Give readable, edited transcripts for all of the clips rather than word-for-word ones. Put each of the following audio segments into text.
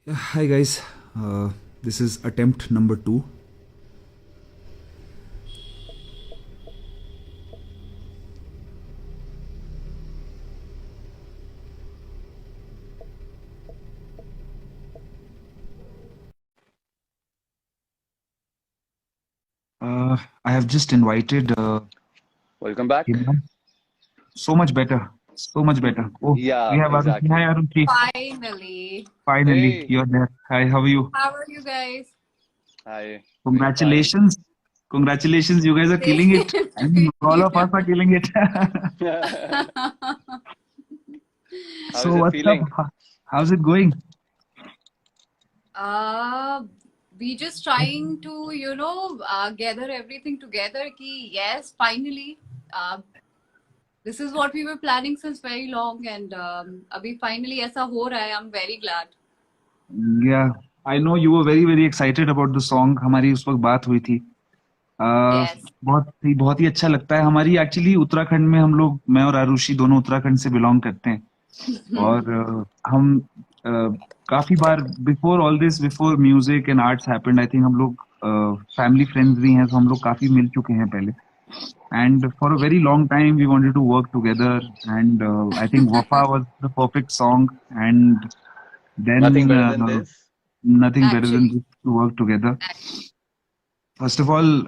Yeah, hi guys, this is attempt number 2. I have just invited Welcome back. Himran. So much better, so much better. Oh, we Yeah, have Arushi. Hi exactly. Arushi, Finally. finally Hey, you're there. Hi, how are you? How are you guys? hi. Doing fine. Congratulations, congratulations, you guys are killing Same it. I to mean, all of us you. are killing it. How So is it what's up? feeling? How's it going? uh, we just trying to, gather everything together. Ki yes, finally, uh, this is what we were planning since very long, and abhi finally ऐसा हो रहा है. I'm very glad. Yeah, I know you were very excited about the song. हमारी उस वक्त बात हुई थी. Yes. बहुत ही अच्छा लगता है. हमारी एक्चुअली उत्तराखंड में हम लोग, मैं और आरुषि दोनों उत्तराखंड से बिलोंग करते हैं. और हम काफी बार before all this, before music and arts happened, I think हम लोग फैमिली फ्रेंड्स भी हैं, तो हम लोग काफी मिल चुके हैं पहले. And for a very long time we wanted to work together, and I think Wafa was the perfect song. And then Nothing better than this. Nothing better than Actually, to work together. First of all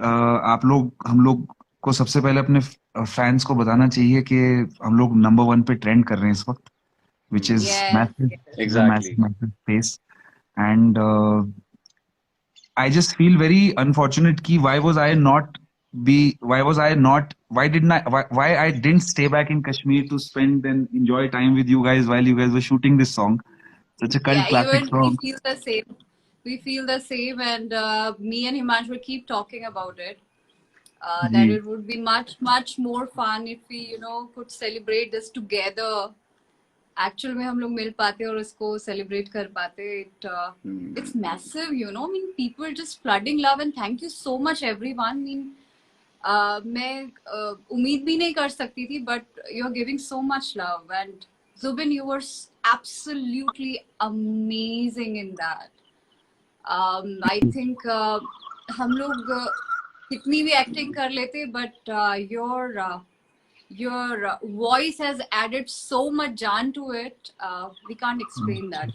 आप लोग, हम लोग को सबसे पहले अपने fans को बताना चाहिए कि हम लोग नंबर 1 पे ट्रेंड कर रहे हैं इस वक्त, which is yes, massive. yes. It's a Exactly. massive space. And I just feel very unfortunate ki why didn't why I didn't stay back in Kashmir to spend and enjoy time with you guys while you guys were shooting this song. Such a cult Yeah, classic even we song. feel the same. We feel the same, and me and Himansh will keep talking about it. That ji. it would be much more fun if we could celebrate this together. Actual में हम लोग मिल पाते और इसको celebrate कर पाते. It's massive, I mean, people just flooding love, and thank you so much everyone. I mean, मैं उम्मीद भी नहीं कर सकती थी, but you're giving so much love, and Zubin, you were absolutely amazing in that. I think हम लोग कितनी भी एक्टिंग कर लेते, but your voice has added so much जान to it. We can't explain that.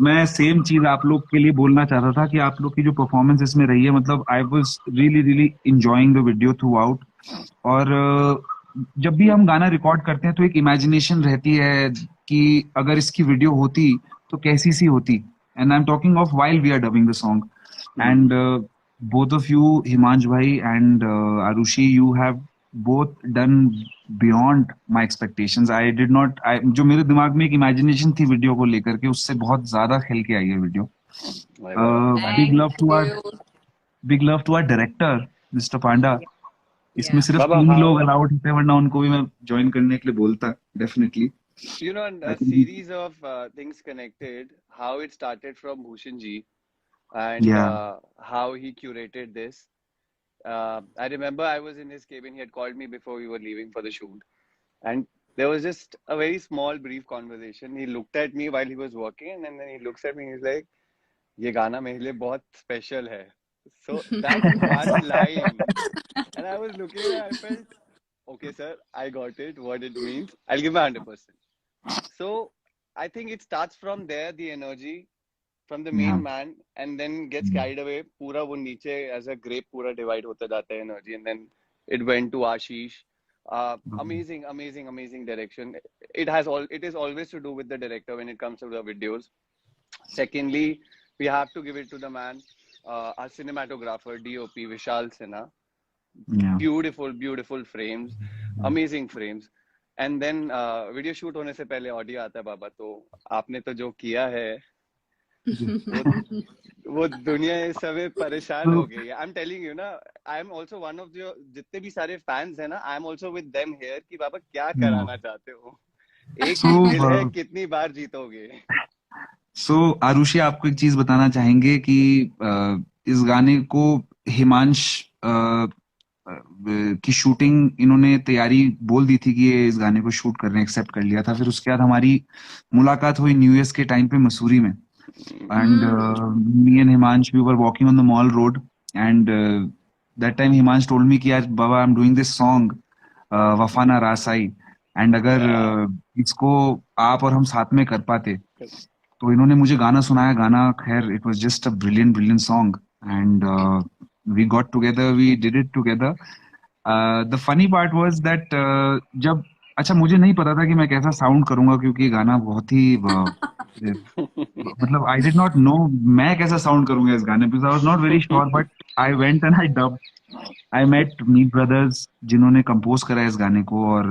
मैं सेम चीज आप लोग के लिए बोलना चाहता था कि आप लोग की जो परफॉर्मेंस इसमें रही है, मतलब I was really enjoying the video through out. और जब भी हम गाना रिकॉर्ड करते हैं तो एक इमेजिनेशन रहती है कि अगर इसकी वीडियो होती तो कैसी सी होती. And I am talking of while we are dubbing the song. And both of you, Himansh bhai and Arushi, you have both done beyond my expectations. I did not, जो मेरे दिमाग में एक इमेजिनेशन थी वीडियो को लेकर के, उससे बहुत ज्यादा खेल के आई है video. My God. Big Thank love to our, you. Big love to our director mister Panda. Yeah. इसमें Yeah. सिर्फ Baba, 3 ही लोग how, अलाउड थे, वरना उनको भी मैं ज्वाइन करने के लिए बोलता definitely. and I a think. series of things connected, how it started from Bhushan ji and या. how he curated this. I remember I was in his cabin. He had called me before we were leaving for the shoot. And there was just a very small, brief conversation. He looked at me while he was working, and then he looks at me and he's like, ये गाना मेरे लिए बहुत special है. So that one line, and I was looking at it, I felt, okay, sir, I got it, what it means. I'll give my 100%. So I think it starts from there, the energy from the या. main man, and then gets carried away. पूरा वो नीचे as a grape पूरा divide होता जाता है energy, and then it went to Ashish. Amazing direction. It is always to do with the director when it comes to the videos. Secondly, we have to give it to the man, our cinematographer, DOP, Vishal Sinha. या. Beautiful frames, amazing frames. And then video shoot होने से पहले audio आता है बाबा. तो आपने तो जो किया है वो वो दुनिया इस समय परेशान हो गई है. आई एम टेलिंग यू ना, I am also one of जो जितने भी सारे फैंस है ना, I am also with them here कि बाबा क्या कराना चाहते हो. एक सो ही दिल है, कितनी बार जीतोगे. आरुषि, आपको एक चीज बताना चाहेंगे कि इस गाने को हिमांश की शूटिंग इन्होंने तैयारी बोल दी थी कि ये इस गाने को शूट करने एक्सेप्ट कर लिया था। फिर उसके बाद हमारी मुलाकात हुई न्यू ईयर के टाइम पे मसूरी में, and me and Himansh we were walking on the mall road, and that time Himansh told me कि यार बाबा, I am doing this song वफाना रासाई, एंड अगर इसको आप और हम साथ में कर पाते। तो इन्होंने मुझे गाना सुनाया, गाना खैर it was just a brilliant brilliant song, and we got together, we did it together. The funny part was that जब, अच्छा मुझे नहीं पता था कि मैं कैसा साउंड करूंगा, क्योंकि ये गाना बहुत ही मतलब आई डिड नॉट नो मैं कैसा साउंड करूंगा इस गाने पे, I was not very sure, but I went and I dub, I met Meet brothers जिन्होंने कंपोज करा है इस गाने को, और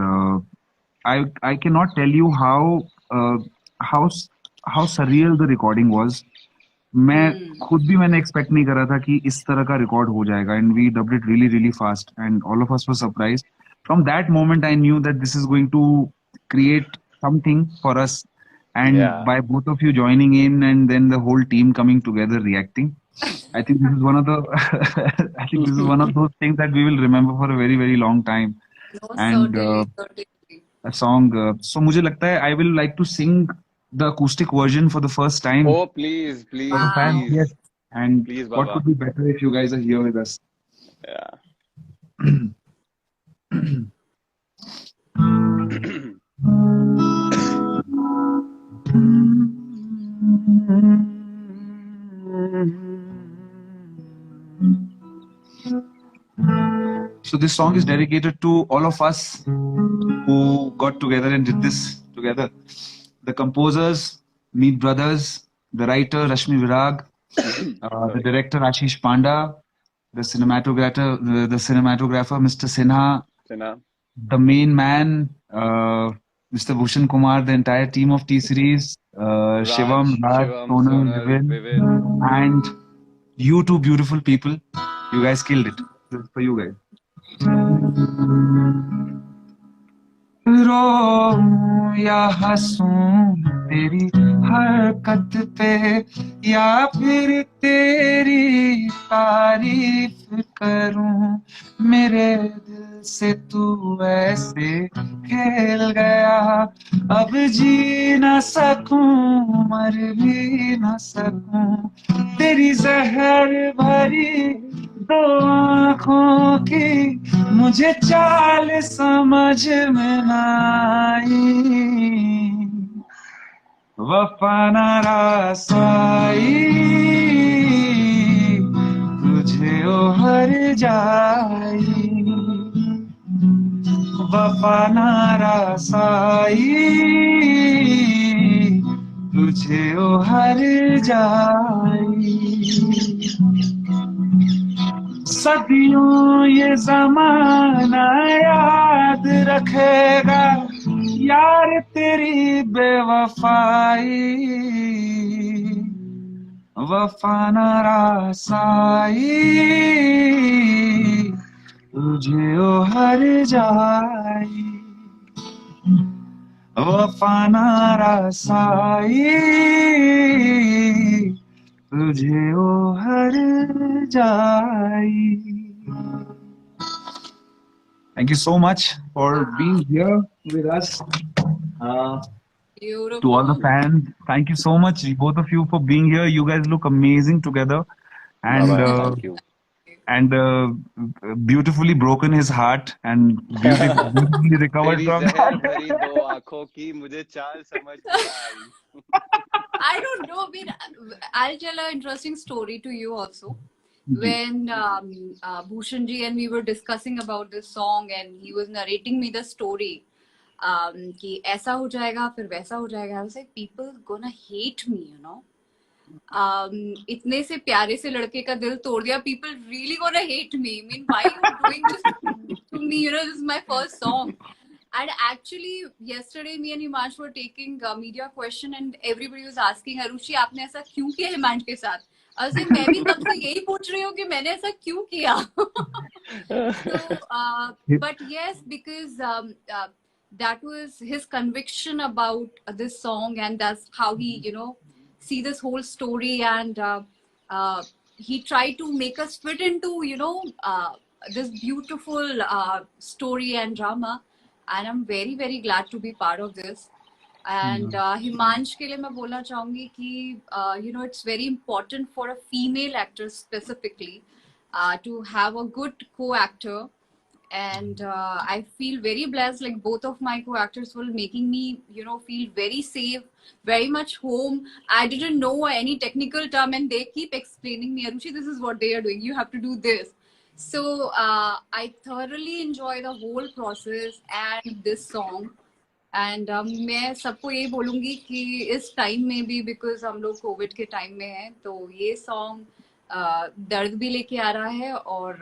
I can not tell you how how surreal the recording was. मैं खुद भी मैंने एक्सपेक्ट नहीं करा था कि इस तरह का रिकॉर्ड हो जाएगा, and we dubbed it really really fast, and all of us were surprised. From that moment I knew that this is going to create something for us, and Yeah. by both of you joining in and then the whole team coming together reacting, I think this is one of the I think this is one of those things that we will remember for a very very long time. No, And certainly. a song, so मुझे लगता है I will like to sing the acoustic version for the first time Oh, please, please, for the fans. please, Yes, and please, what Baba. could be better if you guys are here with us. Yeah. So this song is dedicated to all of us who got together and did this together. The composers, Meet Brothers, the writer Rashmi Virag, the director Ashish Panda, the cinematographer Mr. Sinha, Sinha. the main man Mr. Bhushan Kumar, the entire team of T Series, Shivam, Raj, Sonal, Vivin, and you two beautiful people. You guys killed it. This is for you guys. रो या हंसूं तेरी हरकत पे, या फिर तेरी तारीफ करूं, मेरे दिल से तू ऐसे खेल गया, अब जी ना सकूं मर भी ना सकूं, तेरी जहर भरी दो आँखों की मुझे चाल समझ में ना आई, वफा ना रासाई तुझे ओ हर जाई, वफा ना रासाई तुझे ओ हर जाई। सदियों ये जमाना याद रखेगा यार तेरी बेवफाई, वफा ना रासाई तुझे ओ हर जाई, वफा ना रासाई तुझे ओ हर जाई। Thank you so much for being here with us. Beautiful. To all the fans, thank you so much, both of you, for being here. You guys look amazing together, and Baba, thank you. and beautifully broken his heart and beautifully recovered तेरी from जहर that. भरी दो आंखों की मुझे चाल समझ में आई। I don't know. I mean, I'll tell an interesting story to you also. When Bhushan ji and we were discussing about this song, and he was narrating me the story, कि ऐसा हो जाएगा फिर वैसा हो जाएगा, I was like, people gonna hate me, you know. इतने से प्यारे से लड़के का दिल तोड़ दिया. People really gonna hate me. I mean, why are you doing this to me? You know, this is my first song. And actually, yesterday me and Himansh were taking a media question, and everybody was asking, Arushi, आपने ऐसा क्यों किया हिमांश के साथ? I was like, मैं भी तब से यही पूछ रही हूँ कि मैंने ऐसा क्यों किया? So, but yes, because that was his conviction about this song, and that's how he, you know, see this whole story, and he tried to make us fit into, you know, this beautiful story and drama, and I'm very very glad to be part of this. And Himansh के लिए मैं बोलना चाहूंगी कि you know, it's very important for a female actor specifically to have a good co-actor. And I feel very blessed, like both of my co-actors were making me, you know, feel very safe, very much home. I didn't know any technical term and they keep explaining me, Arushi, this is what they are doing, you have to do this. So I thoroughly enjoy the whole process and this song. And मैं सबको ये बोलूंगी कि इस time में भी, because हम लोग कोविड के टाइम में हैं, तो ये सॉन्ग दर्द भी लेके आ रहा है और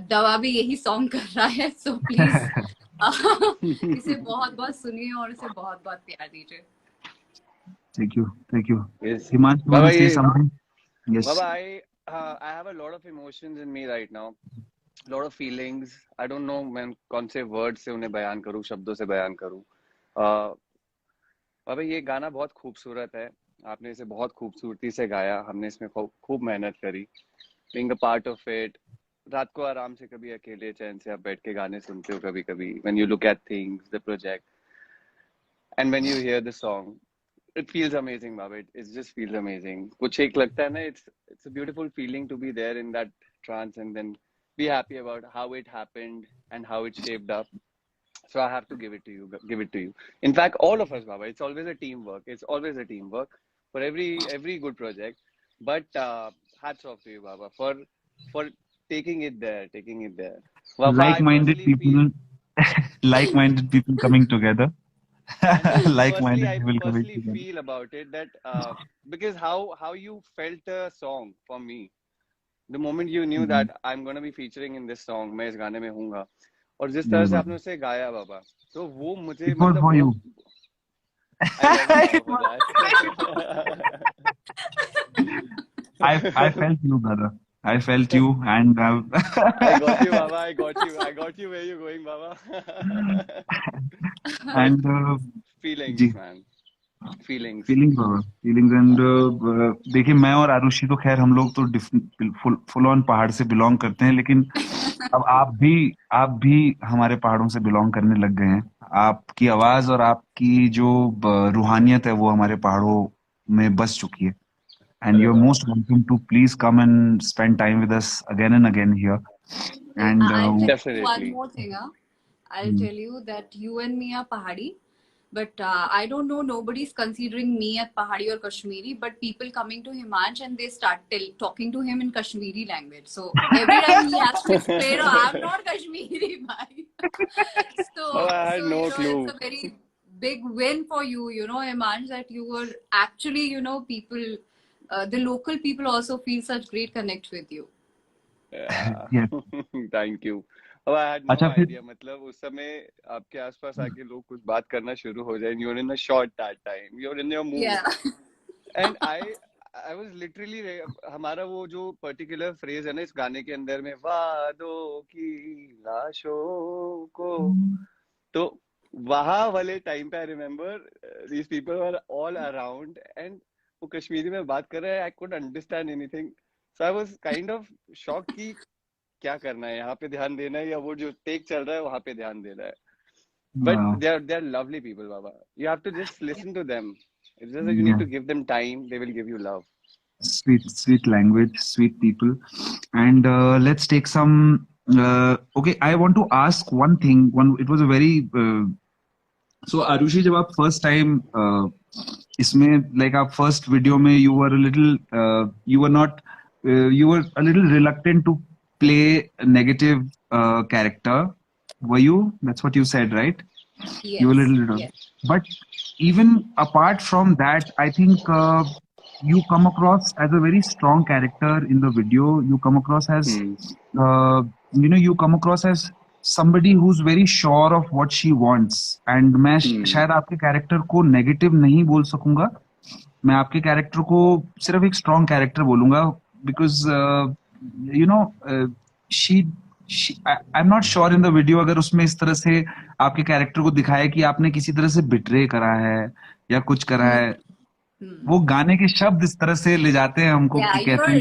दवा भी यही सॉन्ग कर रहा है. सो प्लीज इसे बहुत बहुत सुनिए और इसे बहुत बहुत प्यार दीजिए. Thank you, thank you. Yes. Himanshu, Baba, want to say something? Yes. Baba, I have a lot of emotions in me right now. Lot of feelings. I don't know मैं कौन से वर्ड से उन्हें बयान करूं, शब्दों से बयान करूं. बाबा, ये गाना बहुत खूबसूरत है. आपने इसे बहुत खूबसूरती से गाया. हमने इसमें खूब मेहनत करी. Being a part of it. रात को आराम से कभी अकेले चैन से आप बैठ के गाने सुनते हो कभी-कभी. When you look at things, the project, and when you hear the song, it feels amazing, Baba. It just feels amazing. कुछ एक लगता है ना, it's a beautiful feeling to be there in that trance and then be happy about how it happened and how it shaped up. So I have to give it to you. In fact, all of us, Baba, it's always a teamwork. It's always a teamwork for every good project. But hats off to you, Baba, for taking it there. Baba, Like-minded people, like-minded people coming together. Like-minded I people coming personally together. feel about it that because how you felt the song for me. The moment you knew that I'm going to be featuring in this song, मैं इस गाने में हूँगा, और जिस तरह से आपने उसे गाया बाबा, तो वो मुझे It was for you. I felt you, brother. I felt you, and I got you, Baba. I got you where you're going, Baba. and Feelings, ji. man. Feelings. Baba, feelings and देखिए, मैं और आरुषि तो खैर हम लोग तो full on पहाड़ से बिलोंग करते हैं, लेकिन अब आप भी हमारे पहाड़ों से बिलोंग करने लग गए हैं. आपकी आवाज और आपकी जो रूहानियत है वो हमारे पहाड़ों में बस चुकी है. And you're most welcome to please come and spend time with us again and again here. And I'll tell you Definitely. one more thing. I'll tell you that you and me are Pahadi, but I don't know, nobody's considering me as Pahadi or Kashmiri, but people coming to Himansh and they start talking to him in Kashmiri language. So every time he has to explain, oh, I'm not Kashmiri, bhai. Oh, I had no clue. It's a very big win for you, you know, Himansh, that you were actually, you know, people, the local people also feel such great connect with you. Yeah. Yes. Thank you. अब I had no अच्छा, फिर- idea. मतलब उस समय आपके आसपास आके लोग कुछ बात करना शुरू हो जाए. You're in a shot that time. You're in your mood. Yeah. And I was literally हमारा वो जो particular phrase है ना इस गाने के अंदर में, वादों की लाशों को, तो वहाँ वाले टाइम पे I remember these people were all around and वो कश्मीरी में बात कर रहे हैं. I couldn't understand anything. So I was kind of shocked कि क्या करना है, यहाँ पे ध्यान देना है या वो जो टेक चल रहा है वहाँ पे ध्यान देना है. But Wow. they're lovely people, Baba. You have to just listen to them. It's just that you need to give them time. They will give you love. Sweet language, sweet people. And let's take some. Okay, I want to ask one thing. It was a very. So Arushi, जब आप first time इसमें like आप first video में you were a little you were not you were a little reluctant to play a negative character. Were you? That's what you said, right? Yes. You were a little. Yes. But even apart from that, I think you come across as a very strong character in the video. You come across as, you come across as somebody who's very sure of what she wants. And मैं शायद आपके character को negative नहीं बोल सकूंगा. मैं आपके character को सिर्फ एक स्ट्रॉन्ग कैरेक्टर बोलूंगा because I am not sure in the video अगर उसमें इस तरह से आपके कैरेक्टर को दिखाया कि आपने किसी तरह से बिट्रे करा है या कुछ करा है. वो गाने के शब्द इस तरह से ले जाते हैं हमको Yeah, कि कहते हैं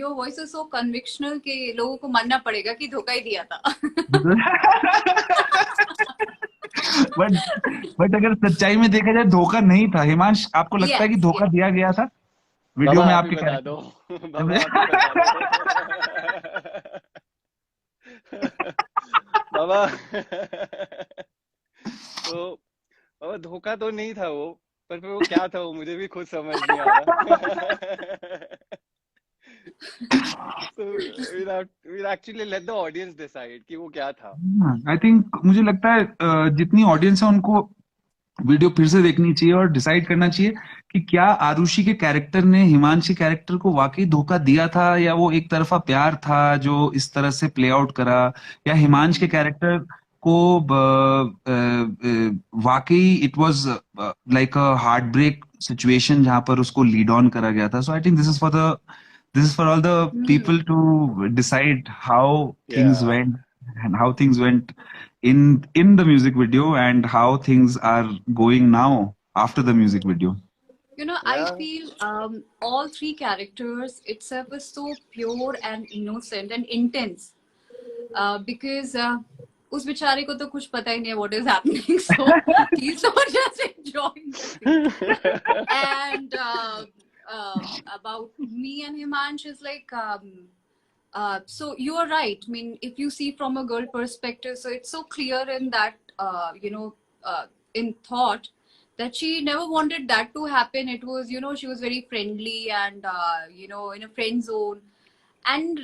your voice is so convictional कि लोगों को मानना पड़ेगा कि धोखा ही दिया था. बट बट अगर सच्चाई में देखा जाए धोखा नहीं था हिमांश, आपको लगता है कि Yes, धोखा yes. दिया गया था वीडियो बाबा में आप ही आपके बता कैरेक्टर? दो बाबा आप ही बता दो बाबा तो बाबा धोखा तो नहीं था वो, पर फिर वो क्या था वो मुझे भी खुद समझ नहीं आ रहा. So we'll actually let the audience decide कि वो क्या था. आई थिंक मुझे लगता है जितनी ऑडियंस है उनको वीडियो फिर से देखनी चाहिए और डिसाइड करना चाहिए कि क्या आरुषि के कैरेक्टर ने हिमांशी कैरेक्टर को वाकई धोखा दिया था, या वो एक तरफा प्यार था जो इस तरह से प्ले आउट करा, या हिमांश के कैरेक्टर को वाकई it was like a heartbreak situation जहां पर उसको लीड ऑन करा गया था. So I think this is for all the people to decide how things Yeah. Went and how things went in the music video and how things are going now after the music video. You know, I Yeah. feel all three characters itself is so pure and innocent and intense. Because उस बेचारे को तो कुछ पता ही नहीं है what is happening, so he's so just enjoying the thing. And about me and Himansh is like, so you are right. I mean, if you see from a girl perspective, so it's so clear in that, in thought that she never wanted that to happen. It was, she was very friendly and, in a friend zone. And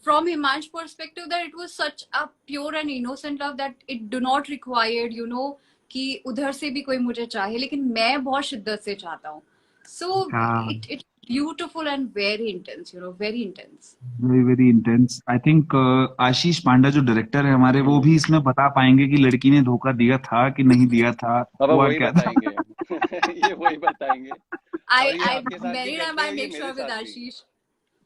from Himansh's perspective, that it was such a pure and innocent love that it do not required, कि उधर से भी कोई मुझे चाहे, लेकिन मैं बहुत शिद्दत से चाहता हूँ. So it's beautiful and very intense, very intense. Very very intense. I think आशीष पांडा जो डायरेक्टर है हमारे, वो भी इसमें बता पाएंगे कि लड़की ने धोखा दिया था कि नहीं दिया था, बाबा हुआ वही क्या था. बताएंगे. ये वही बताएंगे. और ये I आपके साथ भी married him. करते I हैं, ये make मेरे sure with साथ भी. Ashish.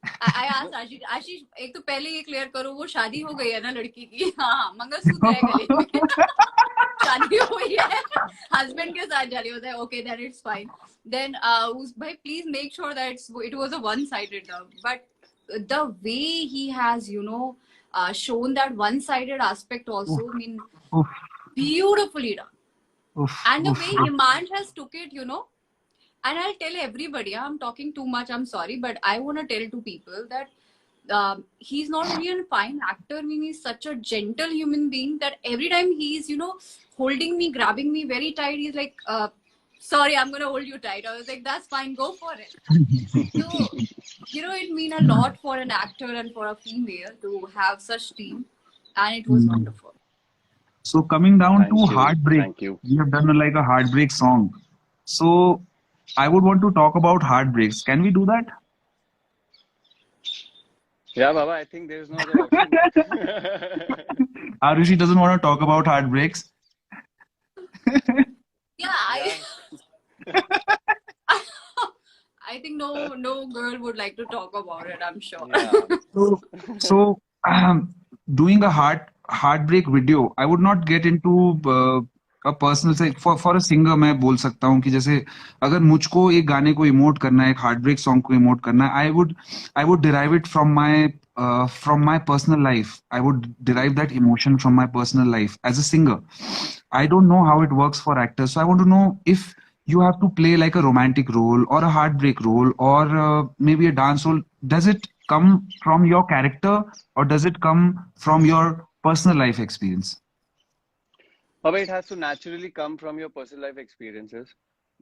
I asked आशीष एक तो पहले ये क्लियर करो, वो शादी हो गई है ना लड़की की? हाँ, मंगलसूत्र है गले में. शादी हुई है, हस्बैंड के साथ जा रही होता है. Okay, then it's fine. Then भाई please make sure that it was a one-sided love. But the way he has, shown that one-sided aspect also, I mean, Oof, beautifully done. oof, And the oof, way Himansh has took it, and I'll tell everybody, I'm talking too much, I'm sorry, but I want to tell to people that he's not only a fine actor, I mean, he's such a gentle human being that every time he's, holding me, grabbing me very tight, he's like, sorry, I'm going to hold you tight. I was like, that's fine, go for it. So, it means a lot for an actor and for a female to have such team, and it was wonderful. So coming down Thank to you. Heartbreak, Thank you. we have done like a heartbreak song. So I would want to talk about heartbreaks. Can we do that? Yeah, Baba, I think there's no other option. Arushi doesn't want to talk about heartbreaks. Yeah, I think no girl would like to talk about it, I'm sure. Yeah. So doing a heartbreak video, I would not get into a personal say for a singer. मैं बोल सकता हूँ कि जैसे अगर मुझको एक गाने को इमोट करना है, एक heartbreak song को इमोट करना है, I would derive it from my personal life. I would derive that emotion from my personal life as a singer. I don't know how it works for actors, so I want to know if you have to play like a romantic role or a heartbreak role or maybe a dance role. Does it come from your character or does it come from your personal life experience? But it has to naturally come from your personal life experiences,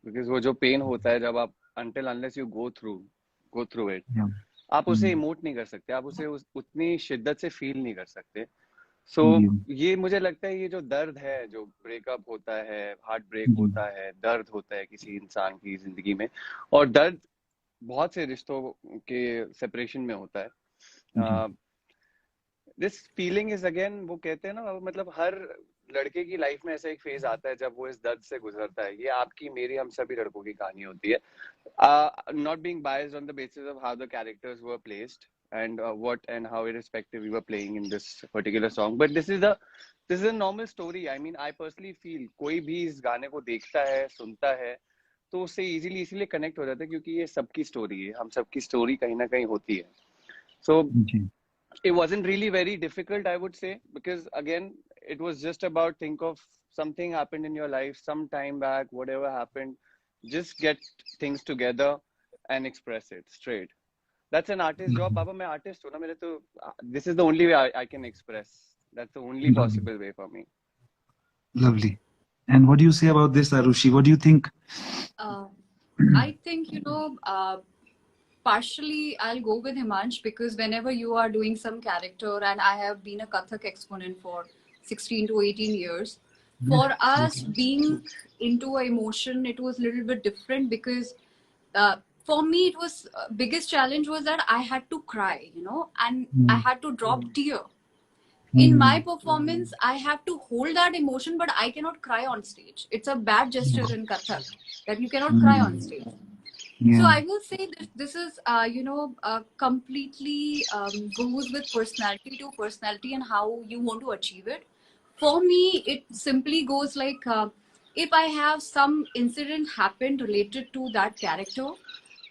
because वो जो pain होता है जब आप unless you go through it, Yeah. आप उसे emote नहीं कर सकते, आप उसे उतनी शिद्दत से फील नहीं कर सकते. सो ये मुझे लगता है ये जो दर्द है, जो ब्रेकअप होता है, हार्ट ब्रेक होता है, दर्द होता है किसी इंसान की जिंदगी में, और दर्द बहुत से रिश्तों के सेपरेशन में होता है. दिस फीलिंग इज अगेन, वो कहते हैं ना, मतलब हर लड़के की लाइफ में ऐसा एक फेज आता है जब वो इस दर्द से गुजरता है. ये आपकी, मेरी, हम सभी लड़कों की कहानी होती है. Not being biased on the basis of how the characters were placed and what and how irrespective we were playing in this particular song, but this is a normal story. I mean, I personally feel कोई भी इस गाने को देखता है, सुनता है, तो उससे इजीली इसीलिए कनेक्ट हो जाता है क्योंकि ये सबकी स्टोरी है, हम सबकी स्टोरी कहीं ना कहीं होती है. So ji. it wasn't really very difficult, I would say, because again, it was just about think of something happened in your life some time back, whatever happened, just get things together and express it straight. That's an artist job. Baba, मैं artist हूँ ना, मेरे तो this is the only way I can express. That's the only Lovely. possible way for me. Lovely. And what do you say about this, Arushi? What do you think? Uh, I think, partially I'll go with Himansh, because whenever you are doing some character, and I have been a Kathak exponent for 16 to 18 years, for us being into a emotion, it was a little bit different, because for me it was biggest challenge was that I had to cry, and I had to drop tear. In my performance, I have to hold that emotion, but I cannot cry on stage. It's a bad gesture in Kathak that you cannot cry on stage. So Yeah. I will say that this is, completely goes with personality to personality and how you want to achieve it. For me, it simply goes like, if I have some incident happen related to that character,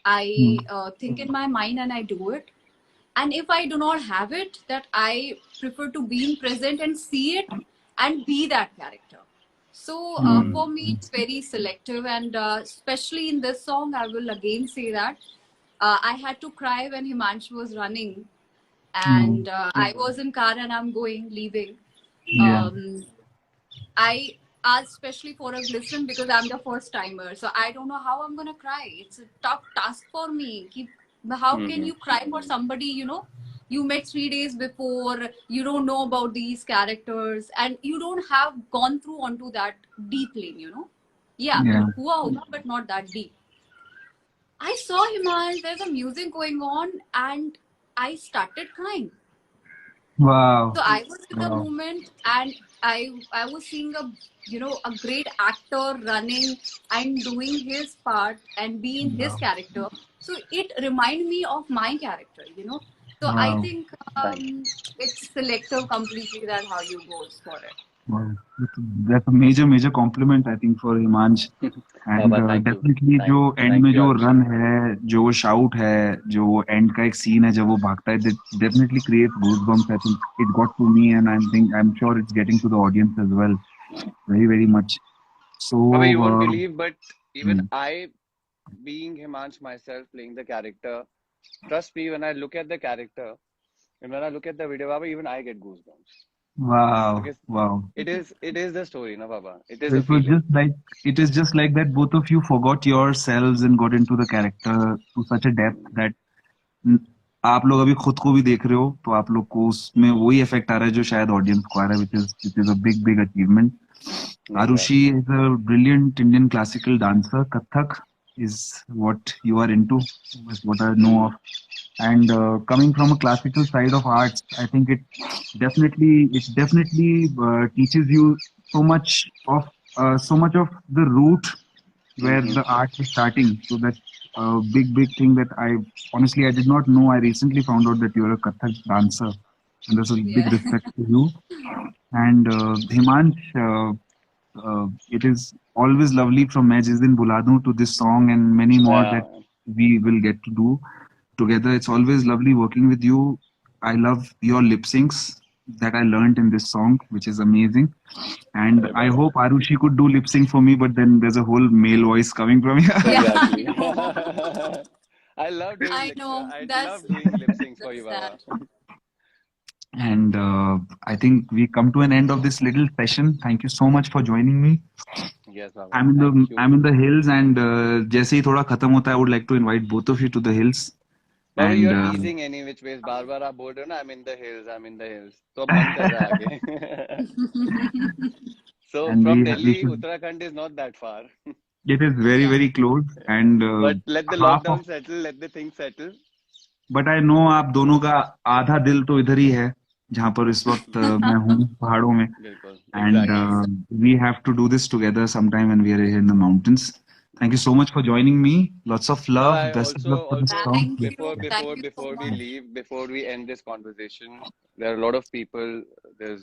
I think in my mind and I do it. And if I do not have it, that I prefer to be in present and see it and be that character. So for me, it's very selective, and especially in this song, I will again say that I had to cry when Himansh was running, and I was in car and I'm leaving. Yeah. I asked especially for a glisten because I'm the first timer, so I don't know how I'm gonna cry. It's a tough task for me. How can you cry for somebody you met 3 days before, you don't know about these characters, and you don't have gone through onto that deep lane. Yeah, Yeah. hua hoga, but not that deep. I saw Himansh, there's a music going on, and I started crying. Wow. So I was in the Wow. moment, and I was seeing a great actor running and doing his part and being his character. So it reminded me of my character. So I Wow. think it's selective completely that how you goes for it. Wow. That's a major compliment, I think, for Himansh. And Baba, thank you. Definitely जो and Thank में you, जो Arushi. Run है, जो वो shout है, जो वो and का एक सीन है जब वो भागता है, definitely creates goosebumps. I think it got to me and I am sure it's getting to the audience as well, very much. Baba, you won't so believe, but even I, being Himansh myself, playing the character, trust me, when I look at the character and when I look at the video, Baba, even I get goosebumps. Wow Because wow. it is the story, no, Baba. It is So a feeling. it is just like that both of you forgot yourselves and got into the character to such a depth that आप लोग अभी खुद को भी देख रहे हो तो आप लोग को उसमें वही इफेक्ट आ रहा है जो शायद ऑडियंस को आ रहा है, which is a big achievement. Arushi is a brilliant Indian classical dancer. Kathak is what you are into, is what I know of. And coming from a classical side of arts, I think it definitely teaches you so much of the root where the art is starting. So that's a big thing that I honestly I did not know. I recently found out that you're a Kathak dancer, and there's a big Yeah. respect to you. And Himansh, it is always lovely from Main Jis Din Bula Doon to this song and many more that we will get to do together. It's always lovely working with you. I love your lip syncs that I learned in this song, which is amazing. And I hope Arushi could do lip sync for me, but then there's a whole male voice coming from here. Exactly. I know. I love doing I know. I That's love doing lip syncs for you, that's Baba. that. And I think we come to an end of this little session. Thank you so much for joining me. Yes, Baba. I'm in Thank you. I'm in the hills, and जैसे ही थोड़ा खत्म होता है, I would like to invite both of you to the hills. Baba, And you're teasing any which ways. बार बार आप बोल रहे हो ना, I'm in the hills, I'm in the hills. तो अब मन कर रहा है आगे. So and from we Delhi, should, Uttarakhand is not that far. it is very close. And But let the half lockdown of, settle, let the things settle. but I know आप दोनों का आधा दिल तो इधर ही है, जहाँ पर इस वक्त मैं हूँ पहाड़ों में. बिल्कुल. And Exactly. we have to do this together sometime when we are here in the mountains. Thank you so much for joining me. Lots of love. Baba, Best of luck for the song. Thank you. Thank you so before we much. leave, before we end this conversation, there are a lot of people. There's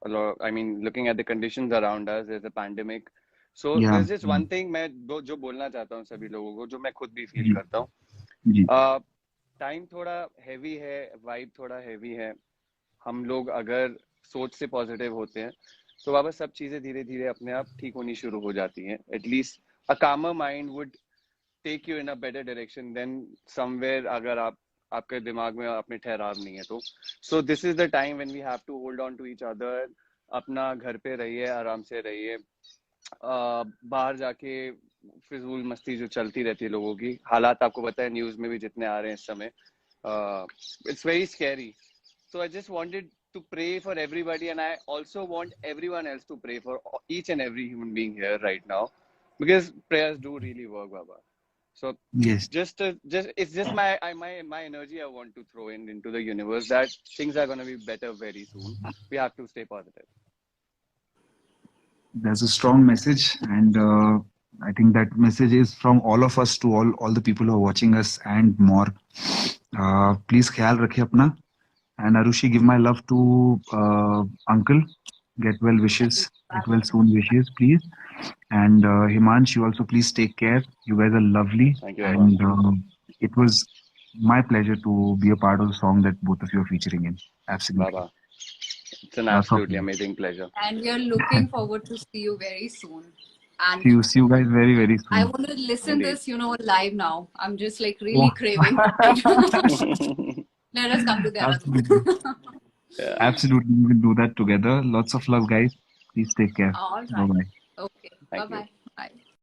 a lot. I mean, looking at the conditions around us, there's a pandemic. So Yeah. there's just one thing मैं जो बोलना चाहता हूँ सभी लोगों को, जो मैं खुद भी फील जी करता हूँ. जी टाइम थोड़ा हैवी है, वाइब थोड़ा हैवी है. हम लोग अगर सोच से पॉजिटिव होते हैं तो वापस सब चीजें धीरे धीरे अपने आप ठीक होनी शुरू हो जाती हैं. At least a calmer mind would take you in a better direction than somewhere अगर आपके दिमाग में अपने ठहराव नहीं है तो. So this is the time when we have to hold on to each other. अपना घर पे रहिए, आराम से रहिए. बाहर जाके फिजूल मस्ती जो चलती रहती है लोगों की, हालात आपको पता है न्यूज में भी जितने आ रहे हैं इस समय, it's very scary. So I just wanted to pray for everybody, and I also want everyone else to pray for each and every human being here right now, because prayers do really work, Baba. So yes, it's just my energy I want to throw into the universe that things are going to be better very soon. We have to stay positive. that's a strong message, and I think that message is from all of us to all the people who are watching us and more. Please ख्याल रखिए अपना. And Arushi, give my love to uncle. Get well wishes. Get well soon wishes, please. And Himansh, you also please take care. You guys are lovely. Thank you, Baba. And it was my pleasure to be a part of the song that both of you are featuring in. Absolutely. Baba, it's an Lots of absolutely love. amazing pleasure. And we are looking forward to see you very soon. And See you guys very, very I soon. want to listen Indeed. this, live now. I'm just like really Oh. craving. Let us come to the Absolutely. Yeah. Absolutely. We will do that together. Lots of love, guys. Please take care. All Bye right. bye. Okay. Thank you. Bye-bye.